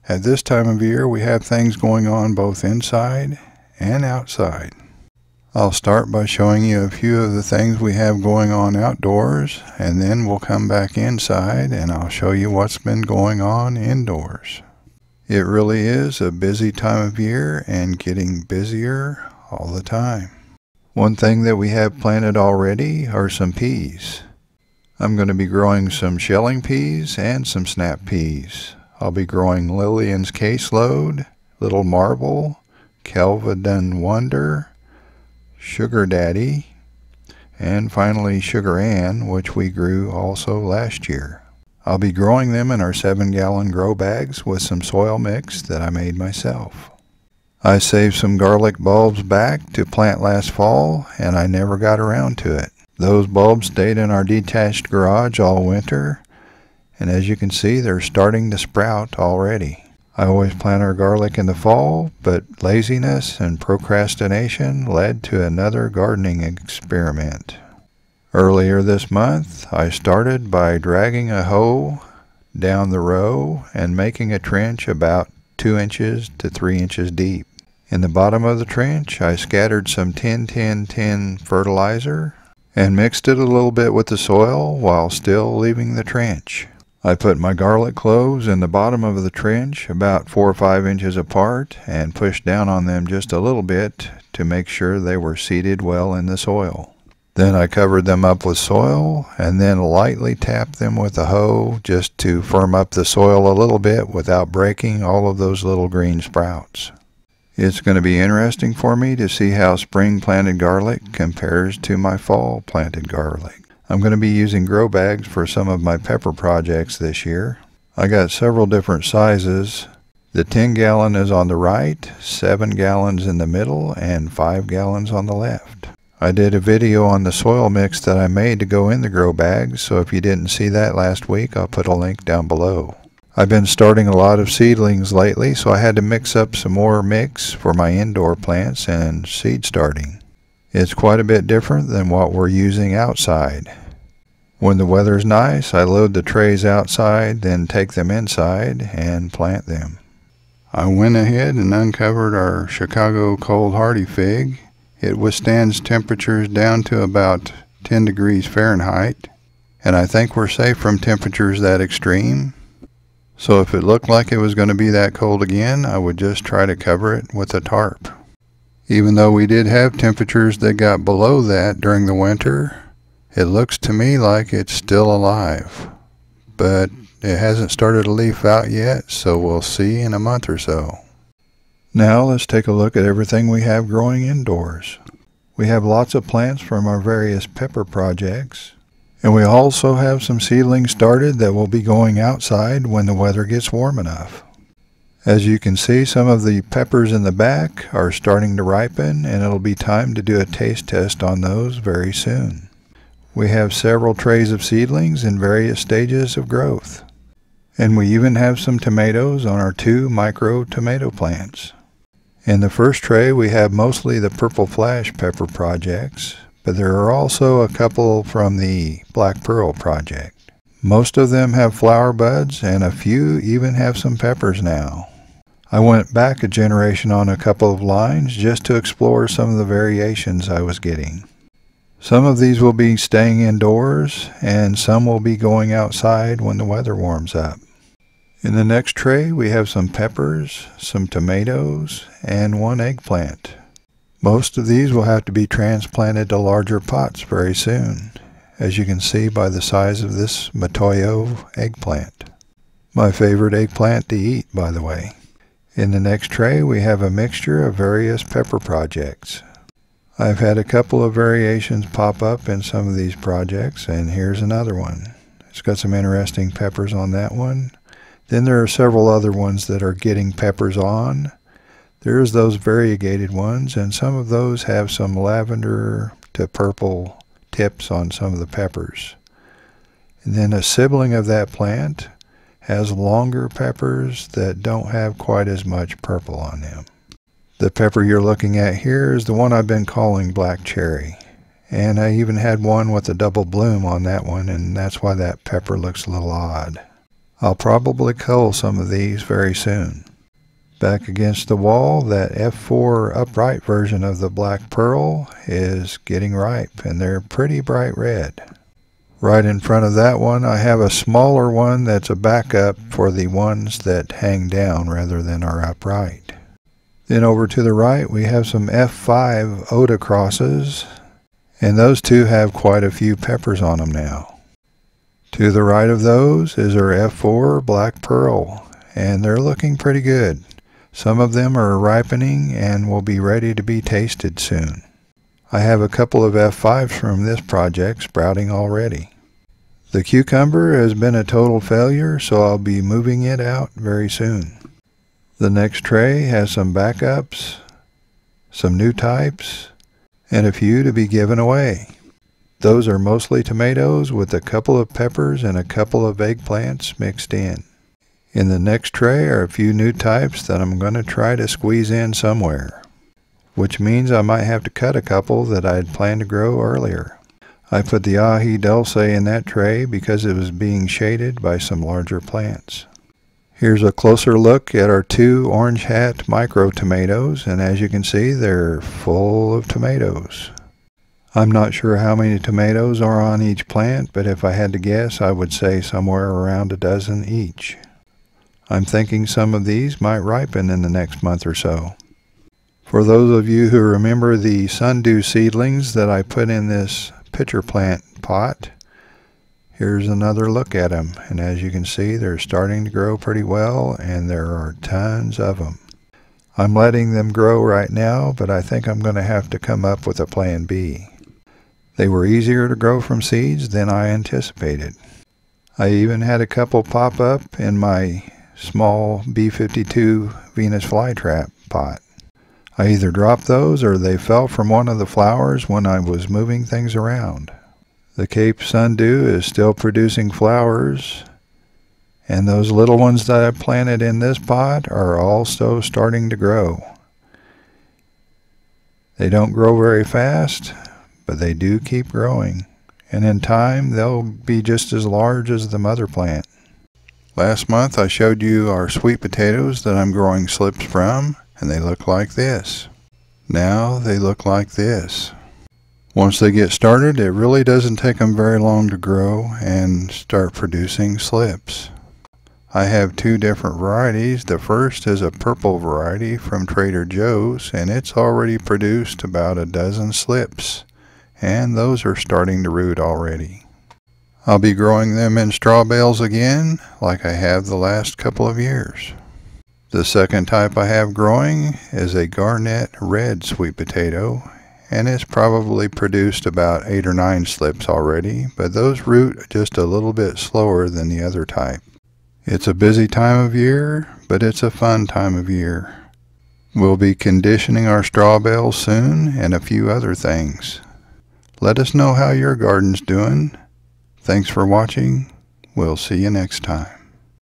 At this time of year, we have things going on both inside and outside. I'll start by showing you a few of the things we have going on outdoors, and then we'll come back inside and I'll show you what's been going on indoors. It really is a busy time of year and getting busier all the time. One thing that we have planted already are some peas. I'm going to be growing some shelling peas and some snap peas. I'll be growing Lillian's Caseload, Little Marble, Kelvedon Wonder, Sugar Daddy, and finally Sugar Ann, which we grew also last year. I'll be growing them in our 7-gallon grow bags with some soil mix that I made myself. I saved some garlic bulbs back to plant last fall, and I never got around to it. Those bulbs stayed in our detached garage all winter, and as you can see, they're starting to sprout already. I always plant our garlic in the fall, but laziness and procrastination led to another gardening experiment. Earlier this month, I started by dragging a hoe down the row and making a trench about 2 inches to 3 inches deep. In the bottom of the trench, I scattered some 10-10-10 fertilizer and mixed it a little bit with the soil while still leaving the trench. I put my garlic cloves in the bottom of the trench about 4 or 5 inches apart and pushed down on them just a little bit to make sure they were seated well in the soil. Then I covered them up with soil and then lightly tapped them with a hoe just to firm up the soil a little bit without breaking all of those little green sprouts. It's going to be interesting for me to see how spring planted garlic compares to my fall planted garlic. I'm going to be using grow bags for some of my pepper projects this year. I got several different sizes. The 10-gallon is on the right, 7 gallons in the middle, and 5 gallons on the left. I did a video on the soil mix that I made to go in the grow bags, so if you didn't see that last week, I'll put a link down below. I've been starting a lot of seedlings lately, so I had to mix up some more mix for my indoor plants and seed starting. It's quite a bit different than what we're using outside. When the weather's nice, I load the trays outside, then take them inside and plant them. I went ahead and uncovered our Chicago cold hardy fig. It withstands temperatures down to about 10 degrees Fahrenheit, and I think we're safe from temperatures that extreme. So if it looked like it was going to be that cold again, I would just try to cover it with a tarp. Even though we did have temperatures that got below that during the winter, it looks to me like it's still alive. But it hasn't started to leaf out yet, so we'll see in a month or so. Now let's take a look at everything we have growing indoors. We have lots of plants from our various pepper projects, and we also have some seedlings started that will be going outside when the weather gets warm enough. As you can see, some of the peppers in the back are starting to ripen, and it'll be time to do a taste test on those very soon. We have several trays of seedlings in various stages of growth. And we even have some tomatoes on our 2 micro tomato plants. In the first tray we have mostly the Purple Flash pepper projects, but there are also a couple from the Black Pearl project. Most of them have flower buds, and a few even have some peppers now. I went back a generation on a couple of lines just to explore some of the variations I was getting. Some of these will be staying indoors, and some will be going outside when the weather warms up. In the next tray we have some peppers, some tomatoes, and 1 eggplant. Most of these will have to be transplanted to larger pots very soon, as you can see by the size of this Matoyo eggplant. My favorite eggplant to eat, by the way. In the next tray we have a mixture of various pepper projects. I've had a couple of variations pop up in some of these projects, and here's another one. It's got some interesting peppers on that one. Then there are several other ones that are getting peppers on. There's those variegated ones, and some of those have some lavender to purple tips on some of the peppers. And then a sibling of that plant has longer peppers that don't have quite as much purple on them. The pepper you're looking at here is the one I've been calling black cherry. And I even had one with a double bloom on that one, and that's why that pepper looks a little odd. I'll probably cull some of these very soon. Back against the wall, that F4 upright version of the black pearl is getting ripe, and they're pretty bright red. Right in front of that one, I have a smaller one that's a backup for the ones that hang down rather than are upright. Then over to the right, we have some F5 Oda crosses, and those two have quite a few peppers on them now. To the right of those is our F4 black pearl, and they're looking pretty good. Some of them are ripening and will be ready to be tasted soon. I have a couple of F5s from this project sprouting already. The cucumber has been a total failure, so I'll be moving it out very soon. The next tray has some backups, some new types, and a few to be given away. Those are mostly tomatoes with a couple of peppers and a couple of eggplants mixed in. In the next tray are a few new types that I'm going to try to squeeze in somewhere, which means I might have to cut a couple that I had planned to grow earlier. I put the ahi dulce in that tray because it was being shaded by some larger plants. Here's a closer look at our two orange hat micro tomatoes, and as you can see, they're full of tomatoes. I'm not sure how many tomatoes are on each plant, but if I had to guess, I would say somewhere around a dozen each. I'm thinking some of these might ripen in the next month or so. For those of you who remember the sundew seedlings that I put in this pitcher plant pot, here's another look at them, and as you can see, they're starting to grow pretty well, and there are tons of them. I'm letting them grow right now, but I think I'm going to have to come up with a plan B. They were easier to grow from seeds than I anticipated. I even had a couple pop up in my small B52 Venus flytrap pot. I either dropped those or they fell from one of the flowers when I was moving things around. The Cape Sundew is still producing flowers, and those little ones that I planted in this pot are also starting to grow. They don't grow very fast, but they do keep growing, and in time they'll be just as large as the mother plant. Last month I showed you our sweet potatoes that I'm growing slips from, and they look like this. Now they look like this. Once they get started, it really doesn't take them very long to grow and start producing slips. I have two different varieties. The first is a purple variety from Trader Joe's, and it's already produced about a dozen slips, and those are starting to root already. I'll be growing them in straw bales again, like I have the last couple of years. The second type I have growing is a Garnet red sweet potato, and it's probably produced about 8 or 9 slips already, but those root just a little bit slower than the other type. It's a busy time of year, but it's a fun time of year. We'll be conditioning our straw bales soon and a few other things. Let us know how your garden's doing. Thanks for watching. We'll see you next time.